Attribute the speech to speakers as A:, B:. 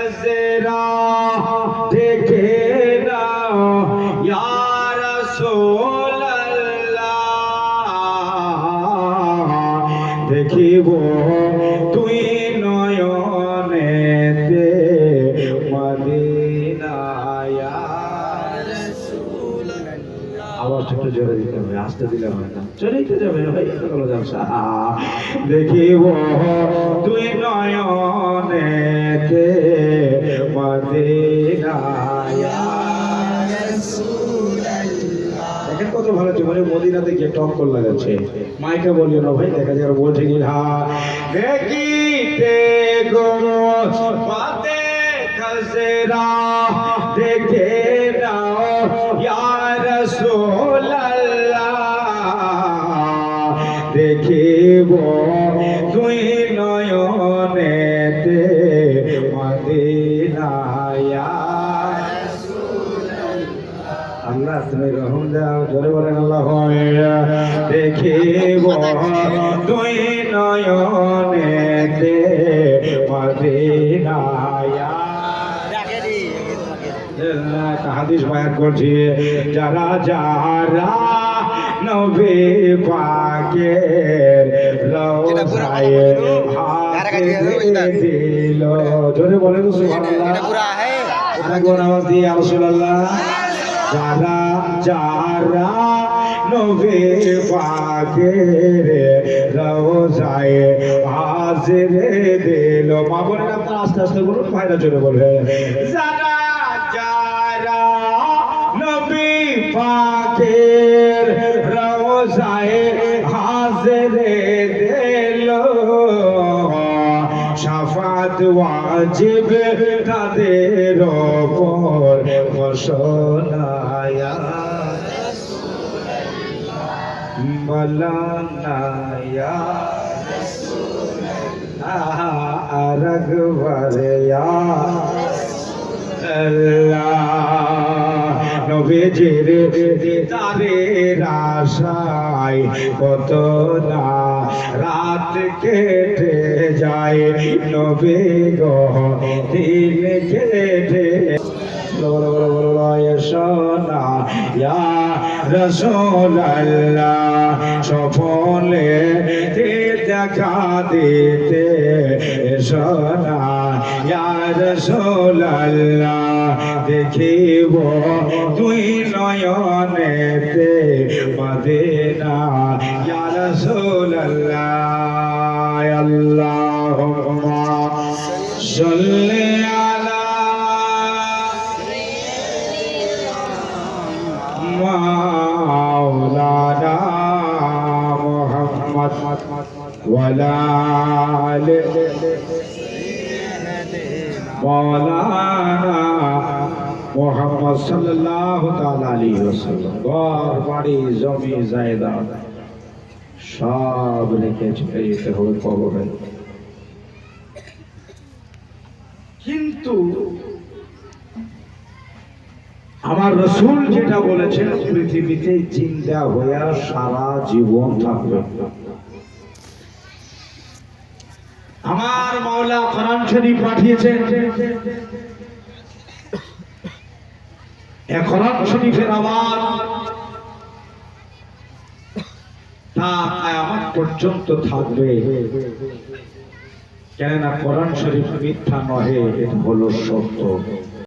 A: खजरा देखे ना या रसूल अल्लाह देखिब तुई नयनेते मदीना या रसूल अल्लाह। आवाज একটু জোরে দিতে হবে, আস্তে দিলে হবে না, চলেই তো যাবে ভাই, এটা হলো জালসা। দেখিব তুই নয়নেতে মদিনা ইয়া রাসূল আল্লাহ। দেখেন কত ভালো জীবনে মদিনাতে গিয়ে টক্কর লাগাচ্ছে। মাইকে বলিও না ভাই, দেখা যায় বলছে কি হ্যাঁ দেখিতে গো পাতে খজরা দেখে নাও ইয়া রাসূল আল্লাহ দেখিব তুই নয়নেতে মদিনা ইয়া রাসূল আল্লাহ। আল্লাহ তুমি রহম দাও, জোরে বলেন আল্লাহ। দেখিব তুই নয়নেতে মদিনা ইয়া হাদিস বয়ান করছি, যারা যারা নবী পাকের রওজায় হাত দিল, জোরে বলেন সুবহানাল্লাহ। আরেক আওয়াজ দিয়ে ইয়া রাসূলুল্লাহ। যারা যারা নবী পাকের রওজায় হাজির দিল, মা বলেন আপনারা আস্তে আস্তে বলুন, ভাইরা জোরে বলবেন। যারা যারা নবী পাকের রওজায় হাজির দিল, শাফাত ওয়াজিব তাদের উপর ঘোষণা ইয়া রাসূলুল্লাহ। বলনা ইয়া রাসূলুল্লাহ আরগবার ইয়া আল্লাহ। নবীজির দিদারের আশায় কত না রাত কেটে যায়, নবী গো দিন কেটে সোনা ইয়া রাসূল আল্লাহ সফলে দেখা দিতে সোনা ইয়া রাসূল আল্লাহ দেখিব তুই নয়নেতে মদিনা ইয়া রাসূল আল্লাহ। আল্লাহুম্মা সাল্লি আলা মাওলানা মুহাম্মদ ওয়ালা আলি মাওলানা মুহাম্মদ সাল্লাল্লাহু তাআলা আলাইহি ওয়াসাল্লাম। ঘর বাড়ি জমি জায়দাদ সব রেখে চলে যেতে হবে কবরে। কিন্তু আমার রাসূল যেটা বলেছেন, পৃথিবীতে জিন্দা হয়ে সারা জীবন থাকবে। আমার মাওলা কোরআন শরীফ পাঠিয়েছেন, এই কোরআন শরীফের আওয়াজ তা কিয়ামত পর্যন্ত থাকবে। কেননা কোরআন শরীফ মিথ্যা নহে, এটা হলো সত্য।